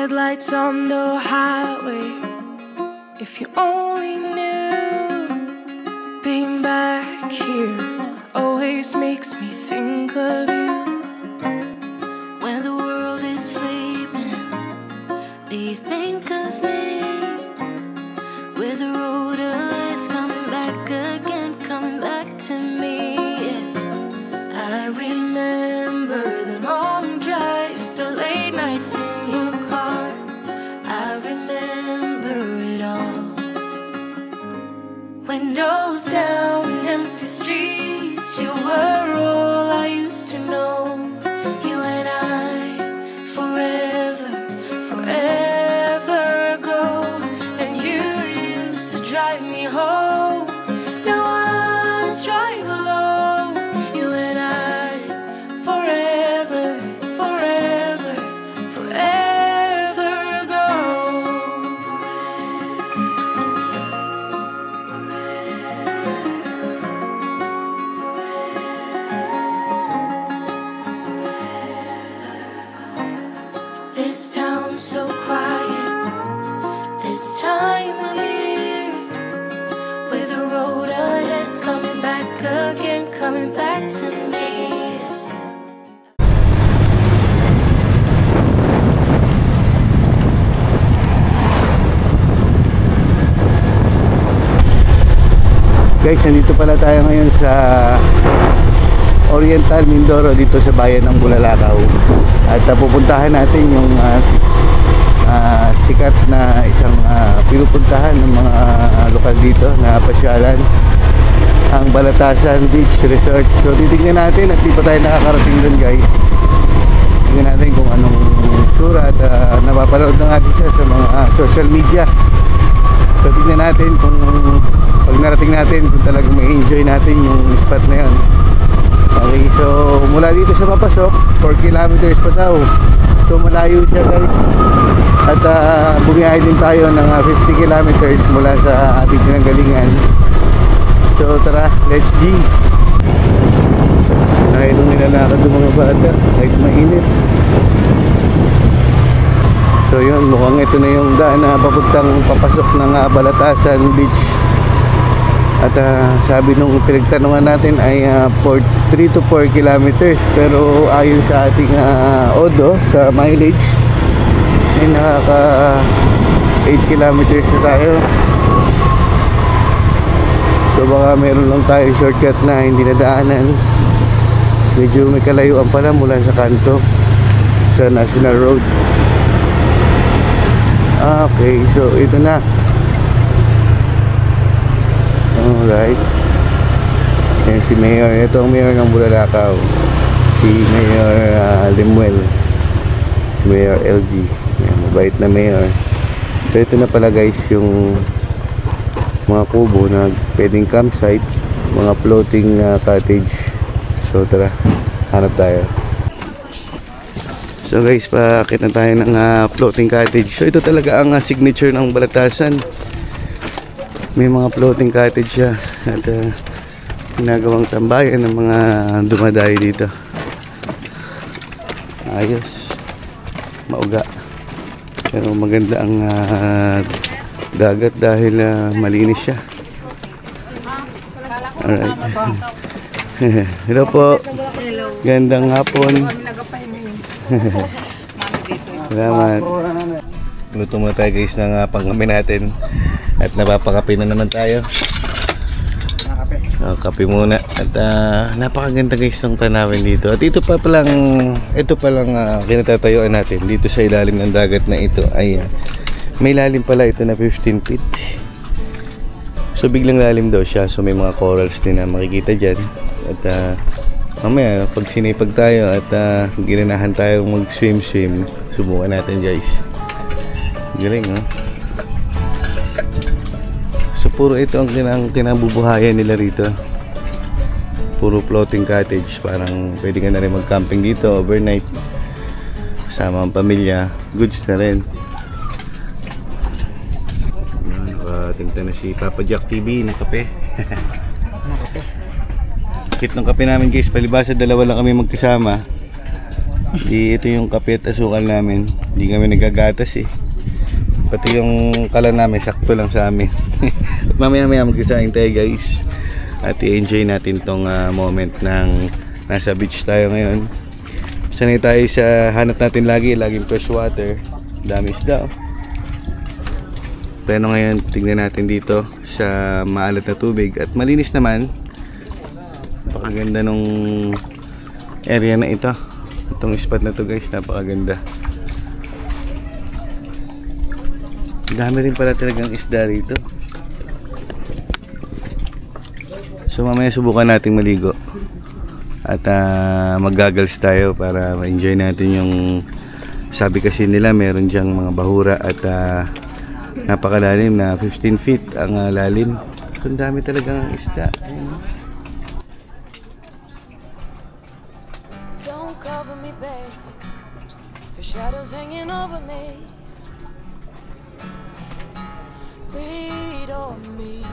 Headlights on the highway. If you only knew, being back here always makes me think of you. When the world is sleeping, do you think of me? With the road ahead's coming back again, coming back to me. I remember the long drives, the late nights in your car. I remember it all. Windows down, empty streets, you were all I used to know. You and I, forever, forever ago. And you used to drive me home. Now I drive alone. You and I, forever, forever, forever ago. This town's so quiet this time of year. With the road ahead's coming back again, coming back to me. Guys, nandito pala tayo ngayon sa Oriental Mindoro, dito sa bayan ng Bulalakaw. At pupuntahan natin yung sikat na isang pinupuntahan ng mga lokal dito na pasyalan, ang Balatasan Beach Resort. So titignan natin at di pa tayo nakakarating dun, guys. Tignan natin kung anong sura at napapanood na natin siya sa mga social media. So tignan natin kung pag narating natin kung talagang may enjoy natin yung spot na yun. Okay, so mula dito sa papasok 4 kilometers pa daw. So malayo siya, guys. At bumiyahe din tayo ng 50 kilometers mula sa ating pinanggalingan. So tara, let's G. Dahil nung nilalakad ng mga bata kahit mainit. So yun, mukhang ito na yung daan na papuntang papasok ng Balatasan Beach. At sabi nung pinagtanungan natin ay 3 to 4 kilometers. Pero ayon sa ating odo, sa mileage, ay nakaka 8 kilometers na tayo. So baka meron lang tayo shortcut na hindi nadaanan. Medyo may kalayuan pala mula sa kanto sa National Road. Okay, so ito na. Alright. Ayan si Mayor. Ito ang Mayor ng Bulalakaw, si Mayor Lemuel, si Mayor LG. Ayan, mabait na Mayor. So ito na pala, guys, yung mga kubo na pwedeng campsite, mga floating cottage. So tara, hanap tayo. So guys, paakit na tayo ng floating cottage. So ito talaga ang signature ng Balatasan. May mga floating cottage siya at ginagawang tambayan ng mga dumadayo dito. Ayos, mauga, pero maganda ang dagat dahil malinis siya. Alright. Hello po. Gandang hapon. Salamat. Luto muna tayo, guys, ng pangkape natin. At napapakape na naman tayo. Kape muna. At napakaganda, guys, ng tanawin dito. At ito pa palang kinatatayuan natin dito sa ilalim ng dagat na ito ay may lalim pala ito na 15 feet. So biglang lalim daw siya. So may mga corals din na makikita dyan. At mamaya pag sinipag tayo at ginanahan tayo mag swim, subukan natin, guys. Galing, no? So puro ito ang kinabubuhayan nila rito. Puro floating cottage. Parang pwede ka na rin mag camping dito overnight kasama ang pamilya. Goods na rin. Tingnan na si Papa Jack TV ng kape. Kit ng kape namin, guys, palibasa dalawa lang kami magkasama. Ito yung kape at asukal namin. Hindi kami nagagatas eh. Pati yung kalan namin, sakto lang sa amin. At mamaya-maya magkasain tayo guys. At i-enjoy natin tong moment ng nasa beach tayo ngayon. Sanay tayo sa hanap natin laging fresh water. Dami isda. Pero ngayon, tingnan natin dito sa maalat na tubig. At malinis naman. Napakaganda nung area na ito. Itong spot na to guys, napakaganda. Dami rin pala talagang isda rito. So mamaya subukan nating maligo. At mag-goggles tayo para ma-enjoy natin yung, sabi kasi nila meron diyang mga bahura at napakalalim na 15 feet ang lalim. So ang dami talagang isda. Don't cover me, babe. Your shadow's hanging over me. Breathe on me.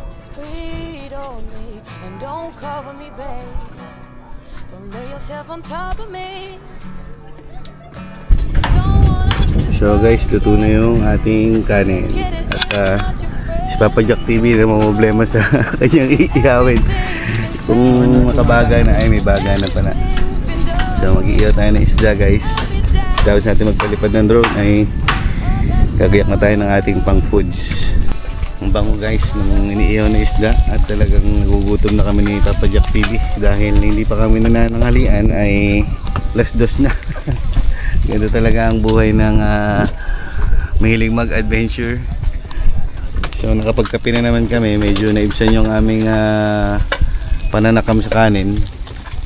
Just breathe on me. And don't cover me, babe. Don't lay yourself on top of me. Don't want us to So guys, luto na yung ating kanin. At si Papa Jack TV na problema sa kanyang iihawin. Kung makabaga na ay may baga na pala. So mag-iihaw tayo ng isda guys. Tapos natin magpalipad ng drone ay gagayak na tayo ng ating pang foods. Ang bango guys nung iniihaw na isda. At talagang nagugutom na kami ni Papa Jack TV. Dahil hindi pa kami nananghalian ay last dos na. Ganda talaga ang buhay ng mahilig mag-adventure. So nakapagkape na naman kami. Medyo naibsan yung aming pananakam sa kanin.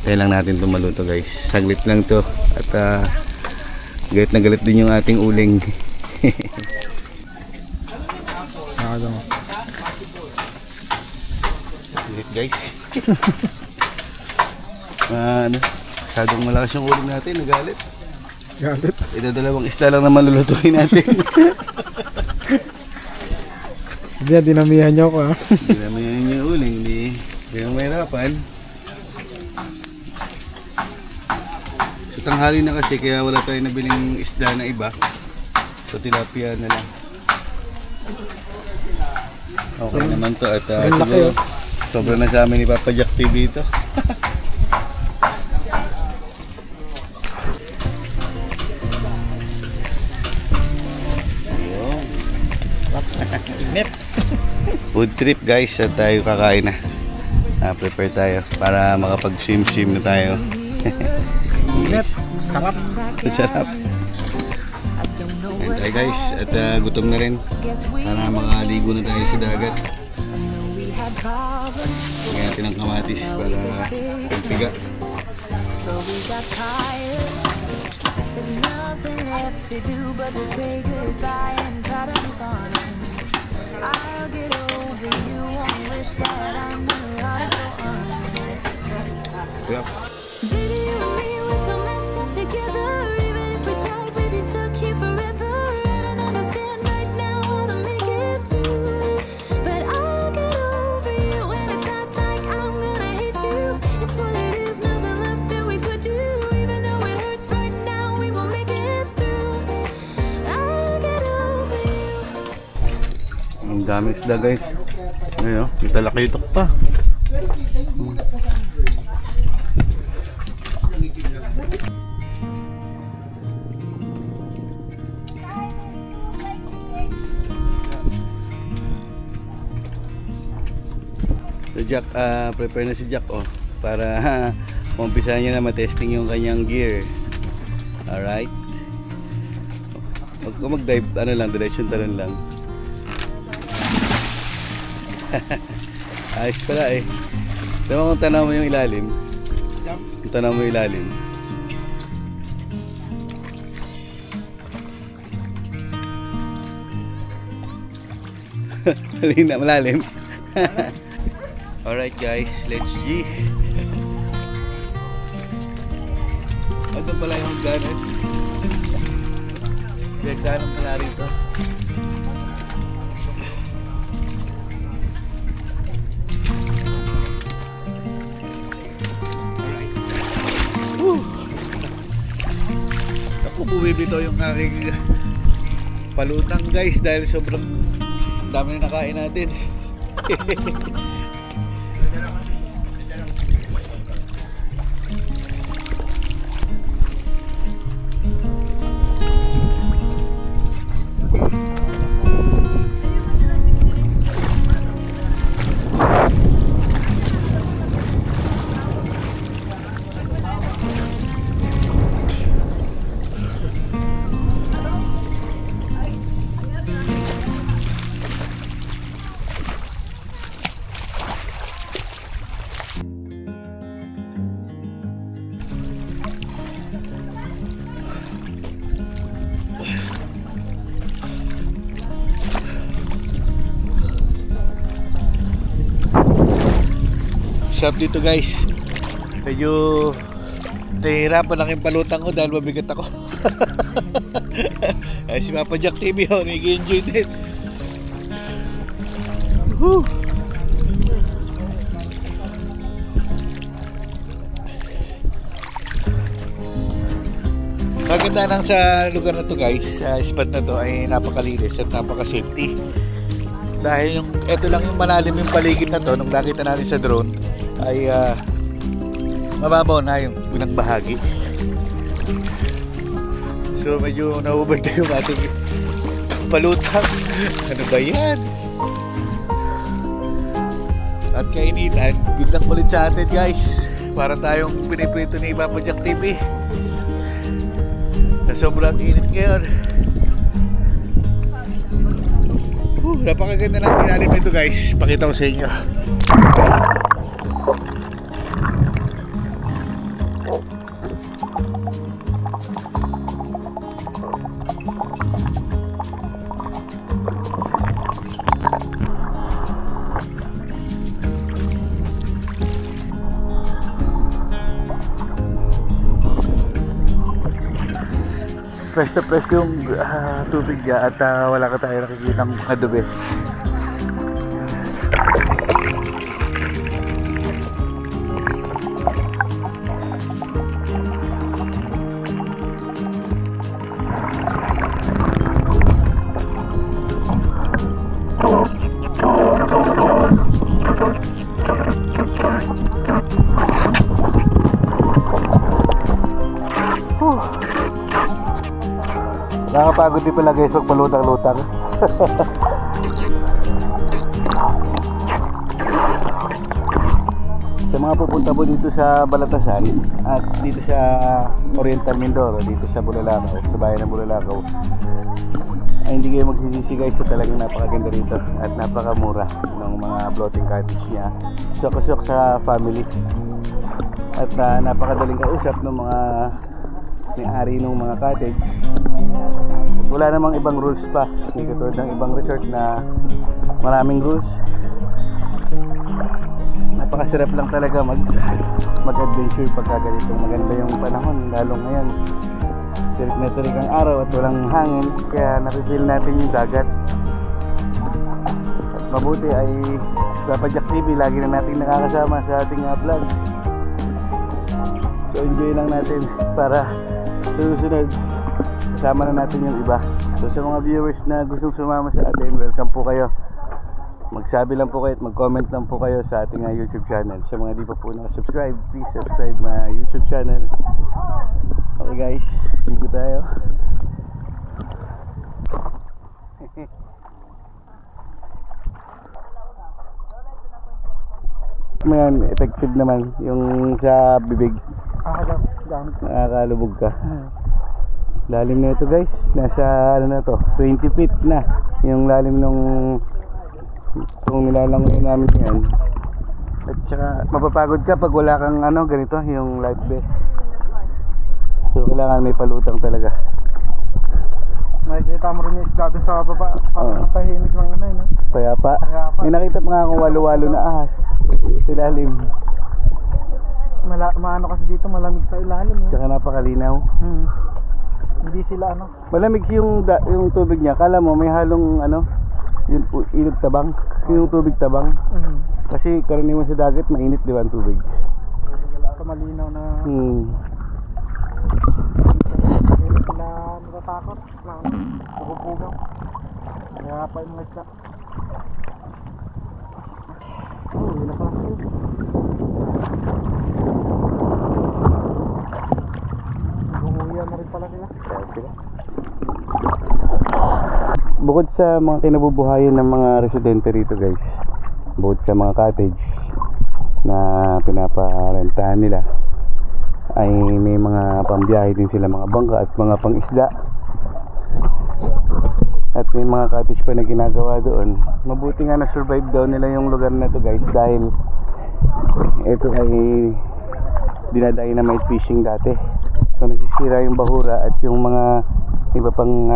Kaya lang natin ito maluto guys. Saglit lang to. At galit na galit din yung ating uling. Galit guys. Masyadong malakas yung uling natin. Nagalit. Galit. Ito dalawang isda lang naman lulutuin natin. Dinamihan niyo ako ha. Dinamihan niyo yung uling. Hindi kayong mahirapan. So tanghali na kasi kaya wala tayong nabiling isda na iba. So tilapia na lang. Okay naman to at siguro sobrang na sa amin ni Papa Jack TV ito. Food trip guys at tayo kakain na. Prepare tayo para makapag-swim na tayo. Sarap. Sarap. Ayan tayo guys at gutom na rin. Para makaligo na tayo sa dagat. Lagyan natin ang kamatis para pagpiga. There's nothing left to do but to say goodbye and try to move on. I'll get over you, won't wish that I knew how to go on. Baby, you and me, we're so messed up together. Even if we tried, we'd be stuck here forever. I don't understand right now how to make it through, but I'll get over you. And it's not like I'm gonna hate you. It's what it is, nothing left that we could do. Even though it hurts right now, we will make it through. I'll get over you. Ang dami isda guys. Ngayon, may talakayutok pa. So Jack, prepare na si Jack para umpisahan niya na matesting yung kanyang gear. Alright. Huwag ko mag-dive, direction talon lang. Ayos pala eh. Diba kung tanaw mo yung ilalim? Kung tanaw mo yung ilalim. Malalim. Alright guys, let's G. Ito pala yung hagdanan. Hagdanan pala rito. bumibito yung aking palutang guys dahil sobrang dami na nakain natin. Sarap dito guys. Medyo nahihirapan lang yung palutang ko dahil mabigat ako. Ay si Papa Jack TV oh, nag-enjoy din. Whew. Maganda lang sa lugar na to guys, sa spot na to ay napakalinis at napaka-safety. Dahil yung ito lang yung malalim yung paligid na to nung nakita natin sa drone ay mababaw na yung binagbahagi. So medyo nahubad na yung ating palutang. Ano ba yan? At kainitan, good luck ulit sa atin guys. Para tayong piniprito ni Papa Jack TV. Na sobrang init ngayon. Napakaganda ng ilalim nito guys. Pakita ko sa inyo. Fresh na fresh yung tubig niya at wala ka tayo nakikitang adobe. Nakakapagod din pala guys pag malutang-lutang. Sa mga pupunta po dito sa Balatasan at dito sa Oriental Mindoro, dito sa Bulalakaw, sa bayan ng Bulalakaw, ay hindi kayo magsisisi guys, so talagang napakaganda rito at napakamura ng mga floating cottage niya. Sok-sok sa family at napakadaling kausap ng mga may-ari ng mga cottage. Wala namang ibang rules pa, hindi katulad ng ibang resort na maraming rules. Napakasarap lang talaga mag-adventure pagka ganito. Maganda yung panahon, lalo ngayon tirik na tirik ang araw at walang hangin, kaya napipil natin yung dagat. At mabuti ay Papa Jack TV lagi na natin nakakasama sa ating vlog. So enjoy lang natin para susunod kasama na natin yung iba. So sa mga viewers na gustong sumama sa atin, welcome po kayo. Magsabi lang po kayo at mag-comment lang po kayo sa ating YouTube channel. Sa mga di pa po nakasubscribe, please subscribe my YouTube channel. Okay guys, ligo tayo. Mayan, effective naman yung sa bibig. Nakakalubog ka. Lalim na ito guys, nasa ano na to, 20 feet na yung lalim nung kung nilalangoy namin yan. At saka mapapagod ka pag wala kang ano ganito, yung life vest. So kailangan may palutang talaga. Makikita mo rin yung isda doon sa baba, parang tahimik lang ano yun. Payapa. May nakita pa nga akong walo-walo na ahas sa ilalim. Maano kasi dito, malamig sa ilalim. Tsaka napakalinaw. Hindi sila ano. Malamig yung tubig niya. Kala mo may halong ano, yung ilog tabang, yung tubig tabang. Kasi karaniwan sa dagat mainit, di ba ang tubig? Malinaw na. Hindi sila takot. Pupugaw. Kaya pa yung mga isla. Oh, yun na pala sila. Bumuya na rin pala sila. Bukod sa mga kinabubuhayan ng mga residente rito guys, bukod sa mga cottage na pinaparentahan nila, ay may mga pambiyahe din sila, mga bangka at mga pangisda. At may mga cottage pa na ginagawa doon. Mabuti nga na-survive daw nila yung lugar na to guys, dahil ito ay dinadynamite fishing dati. So nasisira yung bahura at yung mga iba pang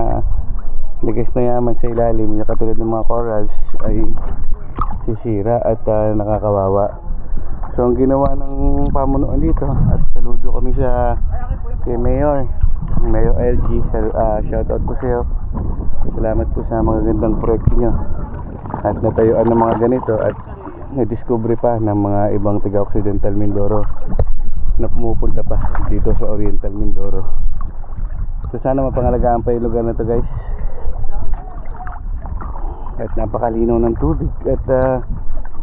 ligas na yaman sa ilalim, yung katulad ng mga corals, ay sisira at nakakawawa. So ang ginawa ng pamunuan dito, at saludo kami sa kay Mayor LG, shoutout po sa iyo. Salamat po sa mga gandang proyekto nyo at natayuan ng mga ganito, at na-discover pa ng mga ibang taga Occidental Mindoro na pumupunta pa dito sa Oriental Mindoro. So sana mapangalagaan pa yung lugar na to guys. At napakalinaw ng tubig, at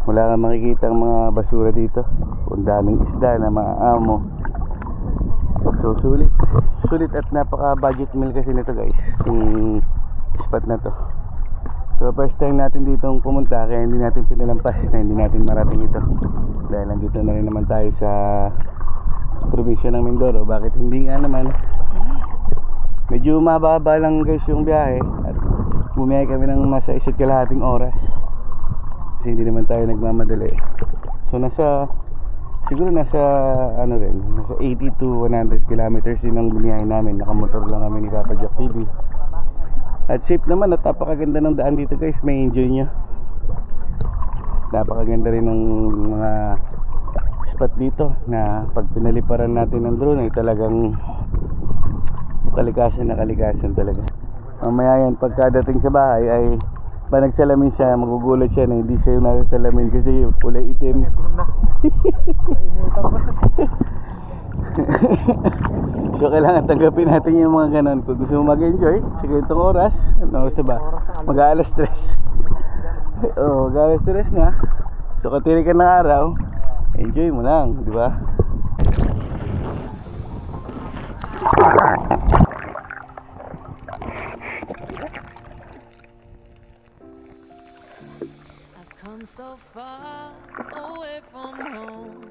wala kang makikita ang mga basura dito. Ang daming isda na maaamo. So sulit at napaka budget meal kasi nito guys, yung spot na to. So first time natin dito pumunta, kaya hindi natin pinalampas na hindi natin marating ito, dahil nandito na rin naman tayo sa probinsya ng Mindoro. Bakit hindi nga naman? Medyo mababa lang guys yung biyahe, at bumiyahe kami ng nasa 1.5 oras kasi hindi naman tayo nagmamadali. So siguro nasa 80 to 100 kilometers din ang biniyahe namin. Nakamotor lang kami ni Papa Jack TV. At safe naman, at napakaganda ng daan dito guys, may enjoy nyo. Napakaganda rin ng mga spot dito na pag pinaliparan natin ng drone ay talagang kalikasan na kalikasan talaga. Mamaya yan, pagkadating sa bahay ay pa nagsalamin siya, magugulat siya na hindi siya yung nasa salamin kasi kulay itim. So kailangan tanggapin natin yung mga ganon. Kung gusto mo mag-enjoy sa ganitong oras, ano oras ba? Mag-aalas 3. Oh, mag-aalas 3 na. So katiri ka ng araw, enjoy mo lang, di ba? Come so far away from home,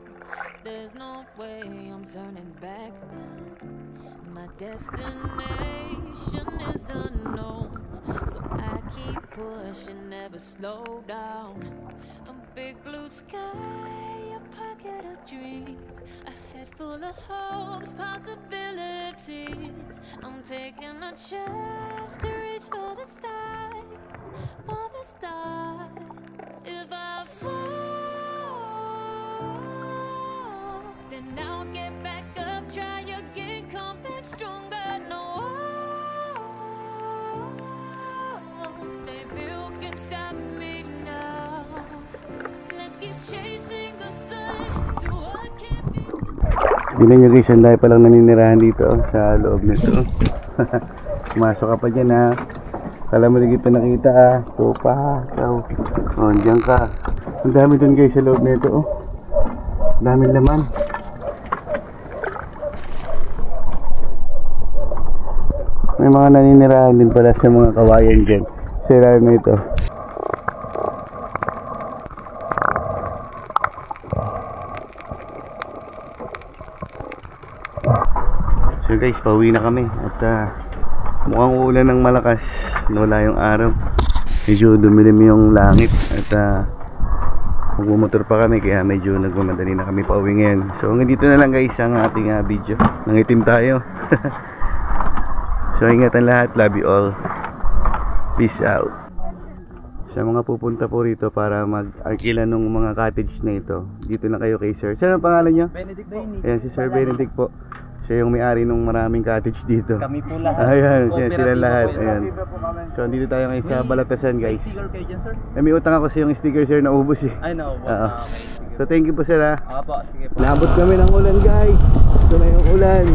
there's no way I'm turning back now. My destination is unknown, so I keep pushing, never slow down. A big blue sky, a pocket of dreams, a head full of hopes, possibilities. I'm taking a chance to reach for the stars, for the stars. If I fall, then I'll get back up, try again, come back stronger. No walls they built can stop me now. Let's keep chasing the sun, do what can be. Tignan nyo guys, ang dahil palang naninirahan dito sa loob nito. Pumasok ka pa dyan ha. Kala mo na kita nakita ha. Tupa, ikaw. Oh, dyan ka. Ang dami dun guys sa loob nito oh. Daming laman. May mga naninirahan din pala sa mga kawayan dyan sa ilalim na ito. So guys, pauwi na kami at mukhang uulan ng malakas. Wala yung araw. Medyo dumilim yung langit at magmumotor pa kami kaya medyo nagmamadali na kami pauwi ngayon. So hanggang dito na lang guys ang ating video. Nangitim tayo. So ingatan lahat, love you all. Peace out. Sa mga pupunta po rito para mag-arkila ng mga cottage na ito, dito na kayo kay Sir. Saan ang pangalan niyo? Benedict. Ayan, si Sir Benedict po. Siya yung may-ari ng maraming cottage dito. Kami po lahat. Ayan, sila lahat. Ayan. So andito tayo ngayon sa Balatasan guys. Sticker kayo dyan, sir? May utang ako sa yung sticker sir, naubos eh. Ay, naubos. Oo. Okay. So thank you po sir ha. Apo, sige po. Naabot kami ng ulan guys. Ito na yung ulan.